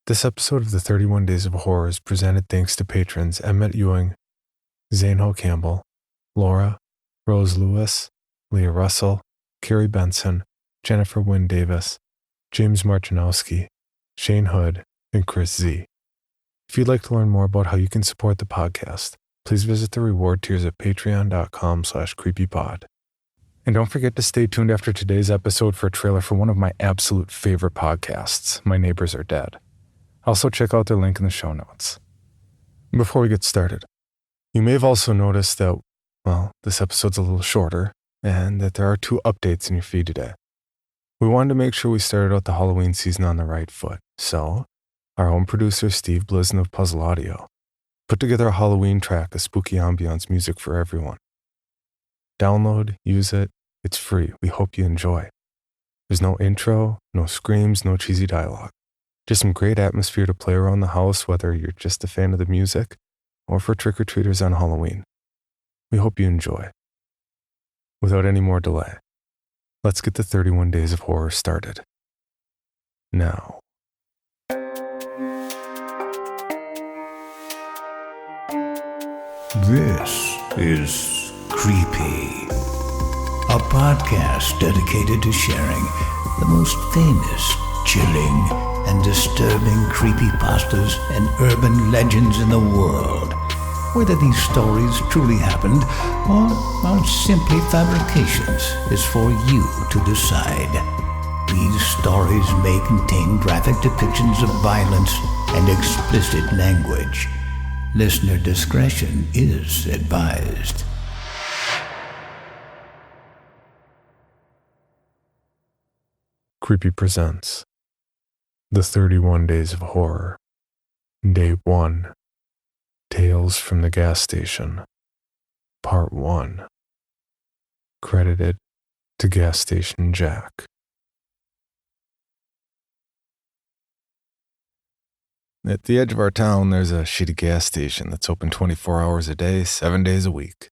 This episode of the 31 Days of Horror is presented thanks to patrons Emmett Ewing, Zainho Campbell, Laura, Rose Lewis, Leah Russell, Carrie Benson, Jennifer Wynne Davis, James Marchinowski, Shane Hood, and Chris Z. If you'd like to learn more about how you can support the podcast, please visit the reward tiers at patreon.com/creepypod. And don't forget to stay tuned after today's episode for a trailer for one of my absolute favorite podcasts, My Neighbors Are Dead. Also check out their link in the show notes. Before we get started, you may have also noticed that, this episode's a little shorter and that there are 2 updates in your feed today. We wanted to make sure we started out the Halloween season on the right foot, so our home producer Steve Blizin of Puzzle Audio put together a Halloween track of spooky ambiance music for everyone. Download, use it, it's free. We hope you enjoy. There's no intro, no screams, no cheesy dialogue. Just some great atmosphere to play around the house, whether you're just a fan of the music or for trick-or-treaters on Halloween. We hope you enjoy. Without any more delay, let's get the 31 Days of Horror started. Now. This is Creepy, a podcast dedicated to sharing the most famous, chilling, and disturbing creepypastas and urban legends in the world. Whether these stories truly happened or are simply fabrications is for you to decide. These stories may contain graphic depictions of violence and explicit language. Listener discretion is advised. Creepy presents The 31 Days of Horror, Day 1, Tales from the Gas Station, Part 1, credited to Gas Station Jack. At the edge of our town, there's a shitty gas station that's open 24 hours a day, 7 days a week.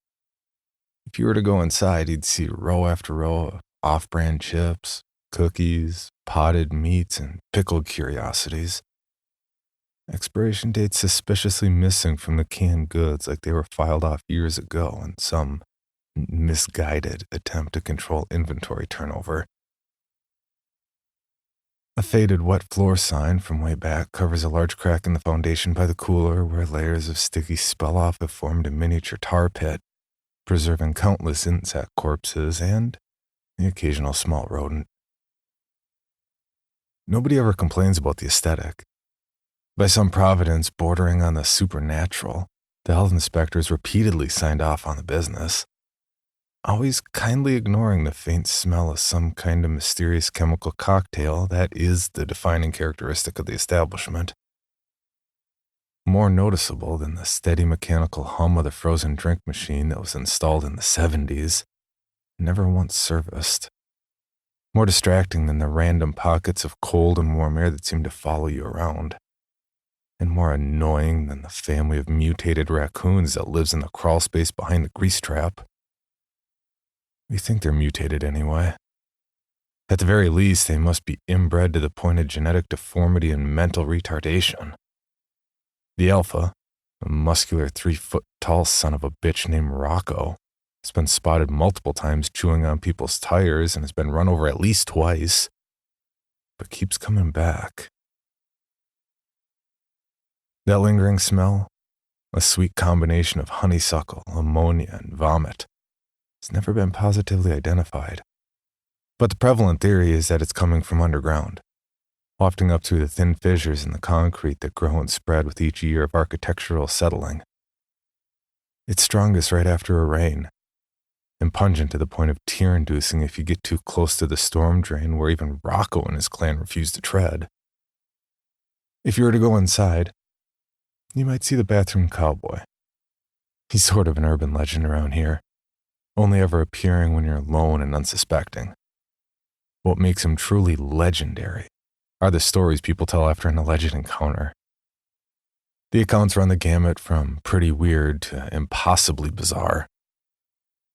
If you were to go inside, you'd see row after row of off-brand chips, cookies, potted meats, and pickled curiosities. Expiration dates suspiciously missing from the canned goods like they were filed off years ago in some misguided attempt to control inventory turnover. A faded wet floor sign from way back covers a large crack in the foundation by the cooler where layers of sticky spell-off have formed a miniature tar pit, preserving countless insect corpses and the occasional small rodent. Nobody ever complains about the aesthetic. By some providence bordering on the supernatural, the health inspectors repeatedly signed off on the business, always kindly ignoring the faint smell of some kind of mysterious chemical cocktail that is the defining characteristic of the establishment. More noticeable than the steady mechanical hum of the frozen drink machine that was installed in the 70s, never once serviced. More distracting than the random pockets of cold and warm air that seem to follow you around. And more annoying than the family of mutated raccoons that lives in the crawl space behind the grease trap. We think they're mutated anyway. At the very least, they must be inbred to the point of genetic deformity and mental retardation. The alpha, a muscular 3-foot-tall son of a bitch named Rocco, has been spotted multiple times chewing on people's tires and has been run over at least twice, but keeps coming back. That lingering smell, a sweet combination of honeysuckle, ammonia, and vomit, has never been positively identified. But the prevalent theory is that it's coming from underground, wafting up through the thin fissures in the concrete that grow and spread with each year of architectural settling. It's strongest right after a rain, and pungent to the point of tear-inducing if you get too close to the storm drain where even Rocco and his clan refuse to tread. If you were to go inside, you might see the bathroom cowboy. He's sort of an urban legend around here, only ever appearing when you're alone and unsuspecting. What makes him truly legendary are the stories people tell after an alleged encounter. The accounts run the gamut from pretty weird to impossibly bizarre.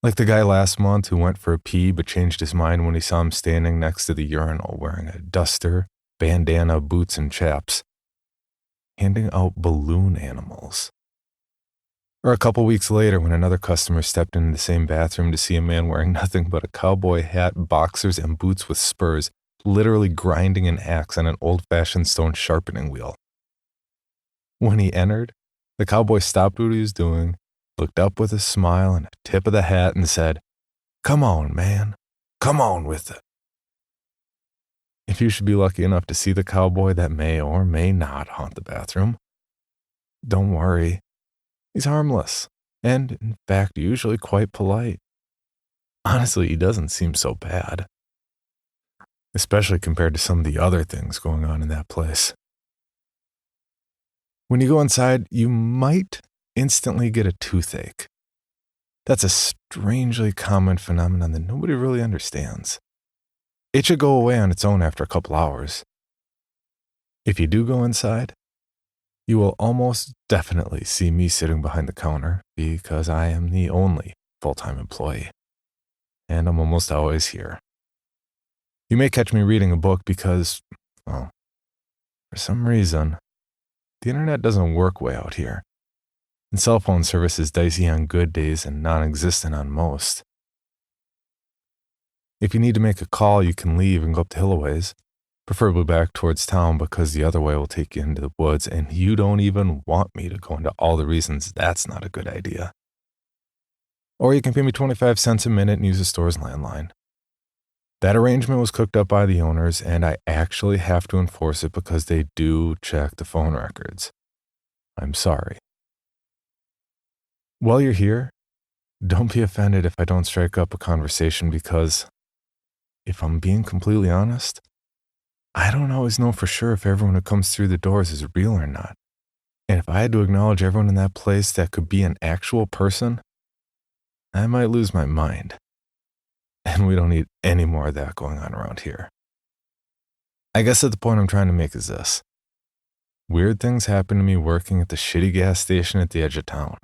Like the guy last month who went for a pee but changed his mind when he saw him standing next to the urinal wearing a duster, bandana, boots, and chaps, handing out balloon animals. Or a couple weeks later, when another customer stepped into the same bathroom to see a man wearing nothing but a cowboy hat, boxers, and boots with spurs, literally grinding an axe on an old-fashioned stone sharpening wheel. When he entered, the cowboy stopped what he was doing, looked up with a smile and a tip of the hat, and said, "Come on, man. Come on with it." If you should be lucky enough to see the cowboy that may or may not haunt the bathroom, don't worry. He's harmless, and, in fact, usually quite polite. Honestly, he doesn't seem so bad, especially compared to some of the other things going on in that place. When you go inside, you might instantly get a toothache. That's a strangely common phenomenon that nobody really understands. It should go away on its own after a couple hours. If you do go inside, you will almost definitely see me sitting behind the counter because I am the only full-time employee, and I'm almost always here. You may catch me reading a book because, well, for some reason, the internet doesn't work way out here, and cell phone service is dicey on good days and non-existent on most. If you need to make a call, you can leave and go up the hill a ways, preferably back towards town because the other way will take you into the woods, and you don't even want me to go into all the reasons that's not a good idea. Or you can pay me 25 cents a minute and use the store's landline. That arrangement was cooked up by the owners, and I actually have to enforce it because they do check the phone records. I'm sorry. While you're here, don't be offended if I don't strike up a conversation because, if I'm being completely honest, I don't always know for sure if everyone who comes through the doors is real or not. And if I had to acknowledge everyone in that place that could be an actual person, I might lose my mind. And we don't need any more of that going on around here. I guess that the point I'm trying to make is this. Weird things happen to me working at the shitty gas station at the edge of town.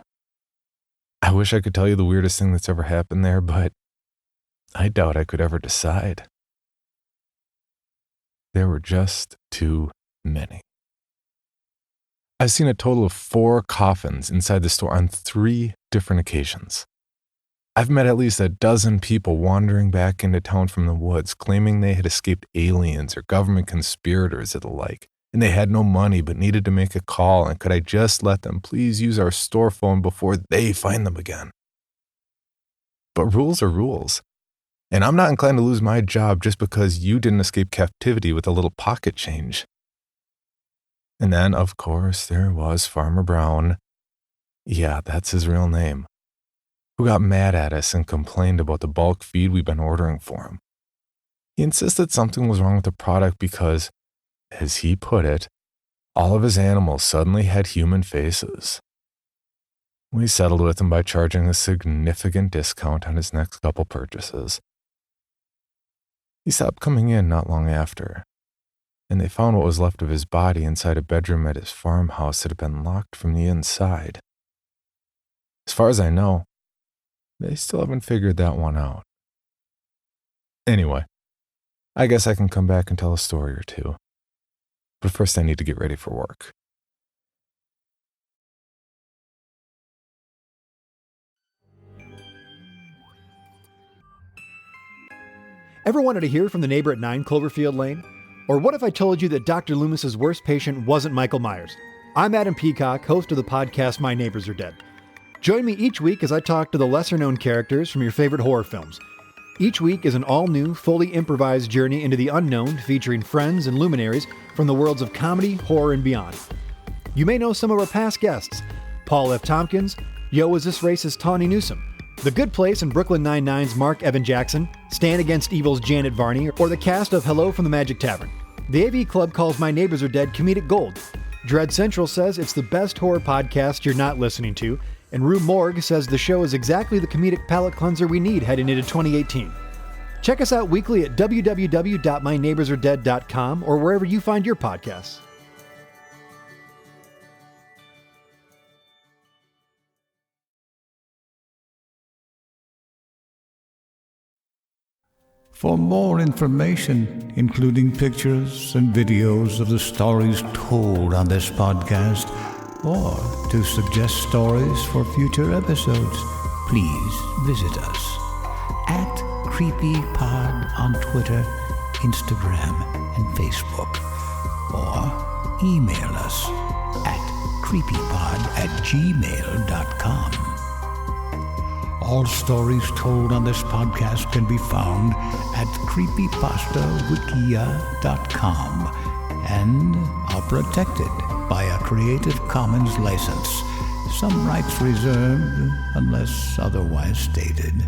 I wish I could tell you the weirdest thing that's ever happened there, but I doubt I could ever decide. There were just too many. I've seen a total of 4 coffins inside the store on 3 different occasions. I've met at least a dozen people wandering back into town from the woods, claiming they had escaped aliens or government conspirators or the like, and they had no money but needed to make a call, and could I just let them please use our store phone before they find them again? But rules are rules, and I'm not inclined to lose my job just because you didn't escape captivity with a little pocket change. And then, of course, there was Farmer Brown. Yeah, that's his real name, who got mad at us and complained about the bulk feed we've been ordering for him. He insisted something was wrong with the product because, as he put it, all of his animals suddenly had human faces. We settled with him by charging a significant discount on his next couple purchases. He stopped coming in not long after, and they found what was left of his body inside a bedroom at his farmhouse that had been locked from the inside. As far as I know, they still haven't figured that one out. Anyway, I guess I can come back and tell a story or two. But first I need to get ready for work. Ever wanted to hear from the neighbor at 9 Cloverfield Lane? Or what if I told you that Dr. Loomis's worst patient wasn't Michael Myers? I'm Adam Peacock, host of the podcast My Neighbors Are Dead. Join me each week as I talk to the lesser-known characters from your favorite horror films. Each week is an all-new, fully improvised journey into the unknown featuring friends and luminaries from the worlds of comedy, horror, and beyond. You may know some of our past guests: Paul F. Tompkins, Yo, Is This Racist Tawny Newsome, The Good Place and Brooklyn Nine-Nine's Mark Evan Jackson, Stand Against Evil's Janet Varney, or the cast of Hello from the Magic Tavern. The AV Club calls My Neighbors Are Dead comedic gold. Dread Central says it's the best horror podcast you're not listening to, and Rue Morgue says the show is exactly the comedic palate cleanser we need heading into 2018. Check us out weekly at www.myneighborsaredead.com or wherever you find your podcasts. For more information, including pictures and videos of the stories told on this podcast, or to suggest stories for future episodes, please visit us at CreepyPod on Twitter, Instagram, and Facebook, or email us at creepypod@gmail.com. All stories told on this podcast can be found at creepypastawikia.com and are protected by a Creative Commons license. Some rights reserved unless otherwise stated.